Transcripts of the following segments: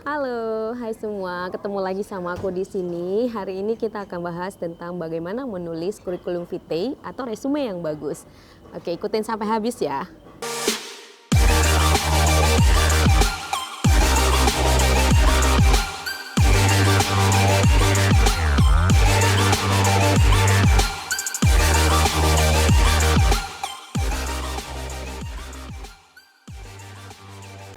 Halo, hai semua. Ketemu lagi sama aku di sini. Hari ini kita akan bahas tentang bagaimana menulis kurikulum vitae atau resume yang bagus. Oke, ikutin sampai habis ya.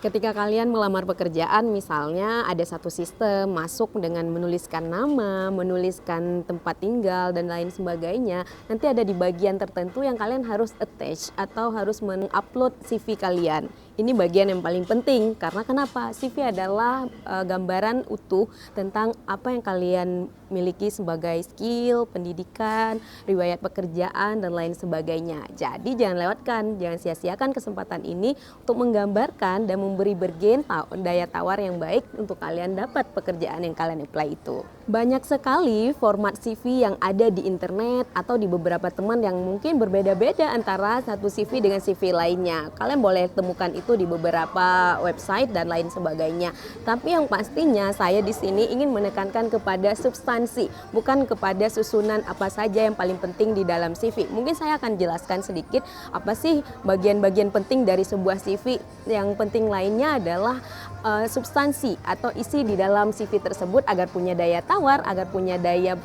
Ketika kalian melamar pekerjaan, misalnya ada satu sistem masuk dengan menuliskan nama, menuliskan tempat tinggal, dan lain sebagainya. Nanti ada di bagian tertentu yang kalian harus attach atau harus mengupload CV kalian. Ini bagian yang paling penting karena kenapa? CV adalah gambaran utuh tentang apa yang kalian miliki sebagai skill, pendidikan, riwayat pekerjaan, dan lain sebagainya. Jadi jangan lewatkan, jangan sia-siakan kesempatan ini untuk menggambarkan dan memberi bergen daya tawar yang baik untuk kalian dapat pekerjaan yang kalian apply itu. Banyak sekali format CV yang ada di internet atau di beberapa teman yang mungkin berbeda-beda antara satu CV dengan CV lainnya. Kalian boleh temukan itu di beberapa website dan lain sebagainya. Tapi yang pastinya saya di sini ingin menekankan kepada substansi, bukan kepada susunan apa saja yang paling penting di dalam CV. Mungkin saya akan jelaskan sedikit apa sih bagian-bagian penting dari sebuah CV. Yang penting lainnya adalah substansi atau isi di dalam CV tersebut agar punya daya tawar, agar punya daya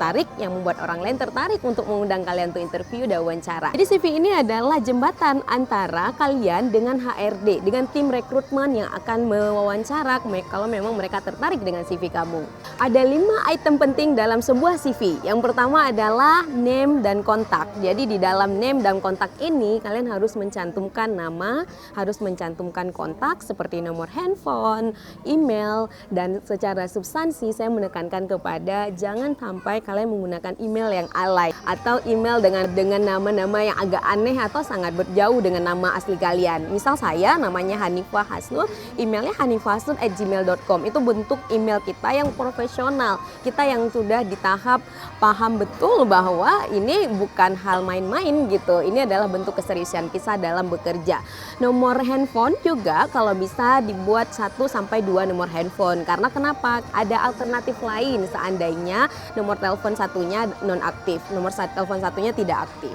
tarik yang membuat orang lain tertarik untuk mengundang kalian untuk interview dan wawancara. Jadi CV ini adalah jembatan antara kalian dengan HRD, dengan tim rekrutmen yang akan mewawancara kalau memang mereka tertarik dengan CV kamu. Ada 5 item penting dalam sebuah CV. Yang pertama adalah name dan kontak. Jadi di dalam name dan kontak ini kalian harus mencantumkan nama, harus mencantumkan kontak seperti nomor handphone, email, dan secara substansi saya menekankan kepada jangan sampai kalian menggunakan email yang alay atau email dengan nama-nama yang agak aneh atau sangat berjauh dengan nama asli kalian. Misal saya namanya Hanifah Hasnul, emailnya hanifahhasnul@gmail.com. Itu bentuk email kita yang profesional, kita yang sudah di tahap paham betul bahwa ini bukan hal main-main gitu. Ini adalah bentuk keseriusan kita dalam bekerja. Nomor handphone juga kalau bisa dibuat 1 sampai 2 nomor handphone. Karena kenapa? Ada alternatif lain seandainya nomor telepon satunya nonaktif, nomor telepon satunya tidak aktif.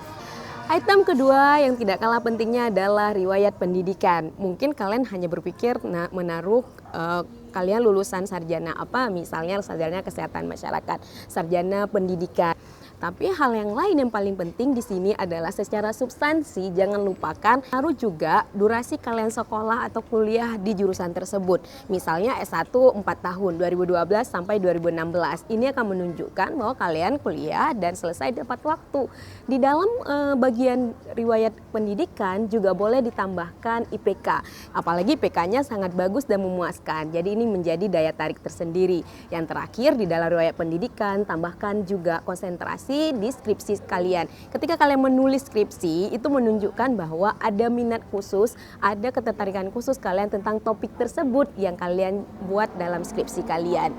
Item kedua yang tidak kalah pentingnya adalah riwayat pendidikan. Mungkin kalian hanya berpikir menaruh kalian lulusan sarjana apa, misalnya sarjana kesehatan masyarakat, sarjana pendidikan. Tapi hal yang lain yang paling penting di sini adalah secara substansi jangan lupakan taruh juga durasi kalian sekolah atau kuliah di jurusan tersebut. Misalnya S1 4 tahun 2012 sampai 2016. Ini akan menunjukkan bahwa kalian kuliah dan selesai tepat waktu. Di dalam bagian riwayat pendidikan juga boleh ditambahkan IPK. Apalagi IPK-nya sangat bagus dan memuaskan. Jadi ini menjadi daya tarik tersendiri. Yang terakhir di dalam riwayat pendidikan tambahkan juga konsentrasi di skripsi kalian. Ketika kalian menulis skripsi, itu menunjukkan bahwa ada minat khusus, ada ketertarikan khusus kalian tentang topik tersebut yang kalian buat dalam skripsi kalian.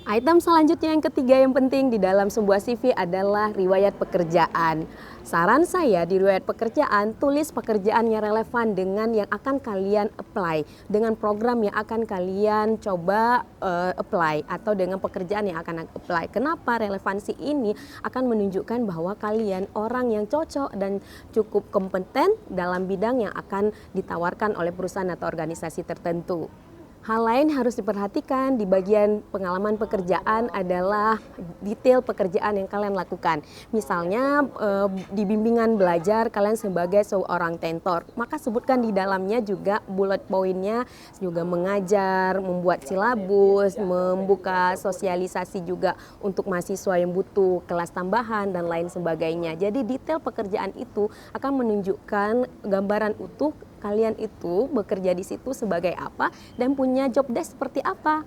Item selanjutnya yang ketiga yang penting di dalam sebuah CV adalah riwayat pekerjaan. Saran saya di riwayat pekerjaan, tulis pekerjaan yang relevan dengan yang akan kalian apply, dengan program yang akan kalian coba apply, atau dengan pekerjaan yang akan apply. Kenapa relevansi ini akan menunjukkan bahwa kalian orang yang cocok dan cukup kompeten dalam bidang yang akan ditawarkan oleh perusahaan atau organisasi tertentu. Hal lain harus diperhatikan di bagian pengalaman pekerjaan adalah detail pekerjaan yang kalian lakukan. Misalnya di bimbingan belajar kalian sebagai seorang tentor, maka sebutkan di dalamnya juga bullet pointnya, juga mengajar, membuat silabus, membuka sosialisasi juga untuk mahasiswa yang butuh kelas tambahan dan lain sebagainya. Jadi detail pekerjaan itu akan menunjukkan gambaran utuh kalian itu bekerja di situ sebagai apa dan punya job desk seperti apa.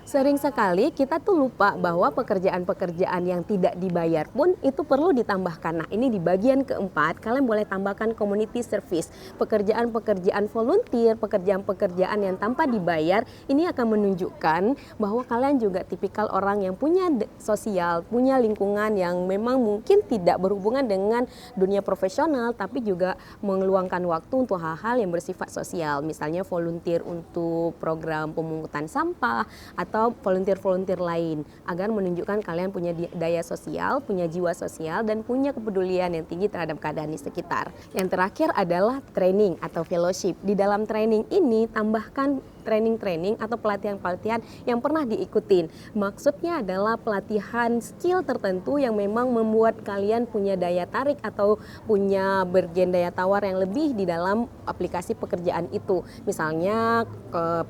Sering sekali kita tuh lupa bahwa pekerjaan-pekerjaan yang tidak dibayar pun itu perlu ditambahkan. Nah, ini di bagian keempat, kalian boleh tambahkan community service. Pekerjaan-pekerjaan volunteer, pekerjaan-pekerjaan yang tanpa dibayar, ini akan menunjukkan bahwa kalian juga tipikal orang yang punya sosial, punya lingkungan yang memang mungkin tidak berhubungan dengan dunia profesional, tapi juga mengeluangkan waktu untuk hal-hal yang bersifat sosial. Misalnya volunteer untuk program pemungutan sampah, atau volunteer-volunteer lain, agar menunjukkan kalian punya daya sosial, punya jiwa sosial, dan punya kepedulian yang tinggi terhadap keadaan di sekitar. Yang terakhir adalah training atau fellowship. Di dalam training ini tambahkan training-training atau pelatihan-pelatihan yang pernah diikutin. Maksudnya adalah pelatihan skill tertentu yang memang membuat kalian punya daya tarik atau punya bergen daya tawar yang lebih di dalam aplikasi pekerjaan itu. Misalnya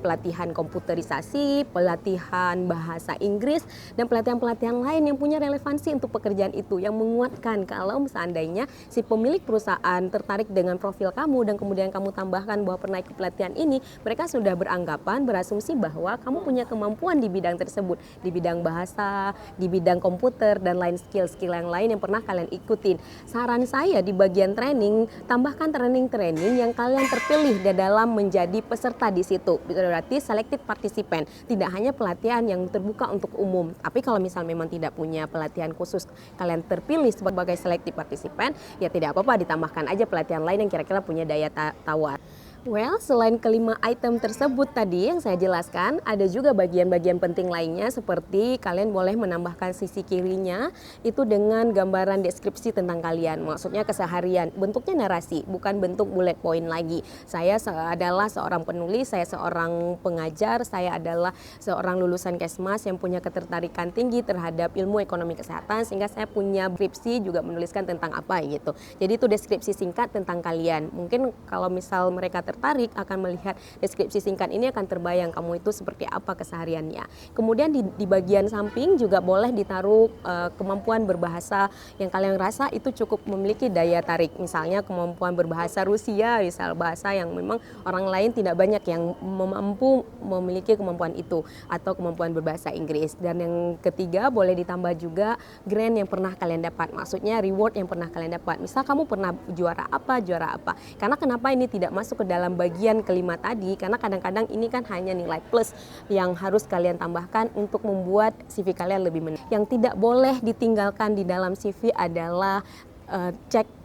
pelatihan komputerisasi, pelatihan bahasa Inggris, dan pelatihan-pelatihan lain yang punya relevansi untuk pekerjaan itu, yang menguatkan kalau seandainya si pemilik perusahaan tertarik dengan profil kamu dan kemudian kamu tambahkan bahwa pernah ikut pelatihan ini, mereka sudah berasumsi bahwa kamu punya kemampuan di bidang tersebut, di bidang bahasa, di bidang komputer, dan lain skill-skill yang lain yang pernah kalian ikutin. Saran saya di bagian training, tambahkan training-training yang kalian terpilih di dalam menjadi peserta di situ. Berarti selected participant, tidak hanya pelatihan yang terbuka untuk umum. Tapi kalau misal memang tidak punya pelatihan khusus, kalian terpilih sebagai selected participant, ya tidak apa-apa, ditambahkan aja pelatihan lain yang kira-kira punya daya tawar. Well, selain kelima item tersebut tadi yang saya jelaskan, ada juga bagian-bagian penting lainnya seperti kalian boleh menambahkan sisi kirinya itu dengan gambaran deskripsi tentang kalian. Maksudnya keseharian, bentuknya narasi, bukan bentuk bullet point lagi. Saya adalah seorang penulis, saya seorang pengajar, saya adalah seorang lulusan Kesmas yang punya ketertarikan tinggi terhadap ilmu ekonomi kesehatan, sehingga saya punya skripsi juga menuliskan tentang apa gitu. Jadi itu deskripsi singkat tentang kalian. Mungkin kalau misal mereka tertarik akan melihat deskripsi singkat ini, akan terbayang kamu itu seperti apa kesehariannya. Kemudian di bagian samping juga boleh ditaruh kemampuan berbahasa yang kalian rasa itu cukup memiliki daya tarik. Misalnya kemampuan berbahasa Rusia, misal bahasa yang memang orang lain tidak banyak yang mampu memiliki kemampuan itu, atau kemampuan berbahasa Inggris. Dan yang ketiga boleh ditambah juga grant yang pernah kalian dapat, maksudnya reward yang pernah kalian dapat. Misal kamu pernah juara apa. Karena kenapa ini tidak masuk ke dalam bagian kelima tadi, karena kadang-kadang ini kan hanya nilai plus yang harus kalian tambahkan untuk membuat CV kalian lebih menarik. Yang tidak boleh ditinggalkan di dalam CV adalah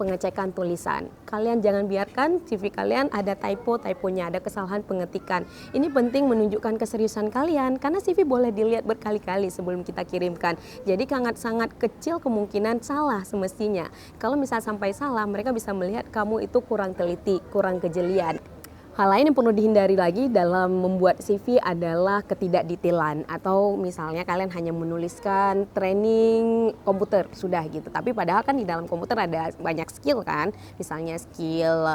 pengecekan tulisan. Kalian jangan biarkan CV kalian ada typonya, ada kesalahan pengetikan. Ini penting menunjukkan keseriusan kalian, karena CV boleh dilihat berkali-kali sebelum kita kirimkan. Jadi sangat kecil kemungkinan salah semestinya. Kalau misal sampai salah, mereka bisa melihat kamu itu kurang teliti, kurang kejelian. Hal lain yang perlu dihindari lagi dalam membuat CV adalah ketidakdetailan, atau misalnya kalian hanya menuliskan training komputer sudah gitu, tapi padahal kan di dalam komputer ada banyak skill kan, misalnya skill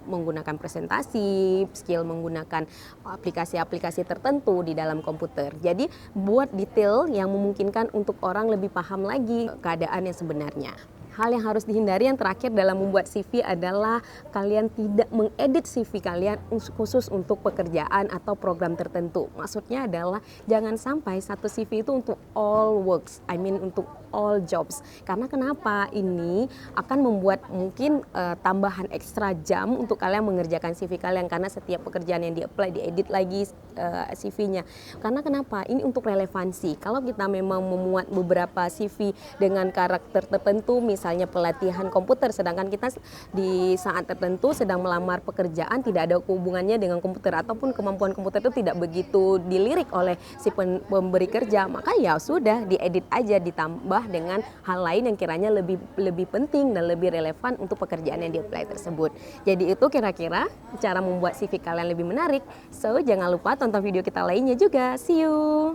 menggunakan presentasi, skill menggunakan aplikasi-aplikasi tertentu di dalam komputer. Jadi buat detail yang memungkinkan untuk orang lebih paham lagi keadaan yang sebenarnya. Hal yang harus dihindari yang terakhir dalam membuat CV adalah kalian tidak mengedit CV kalian khusus untuk pekerjaan atau program tertentu. Maksudnya adalah jangan sampai satu CV itu untuk all works, untuk all jobs. Karena kenapa? Ini akan membuat mungkin tambahan ekstra jam untuk kalian mengerjakan CV kalian, karena setiap pekerjaan yang di-apply diedit lagi CV-nya. Karena kenapa? Ini untuk relevansi. Kalau kita memang memuat beberapa CV dengan karakter tertentu, misalnya pelatihan komputer, sedangkan kita di saat tertentu sedang melamar pekerjaan tidak ada hubungannya dengan komputer, ataupun kemampuan komputer itu tidak begitu dilirik oleh si pemberi kerja, maka ya sudah diedit aja, ditambah dengan hal lain yang kiranya lebih penting dan lebih relevan untuk pekerjaan yang di-apply tersebut. Jadi itu kira-kira cara membuat CV kalian lebih menarik. So jangan lupa tonton video kita lainnya juga. See you!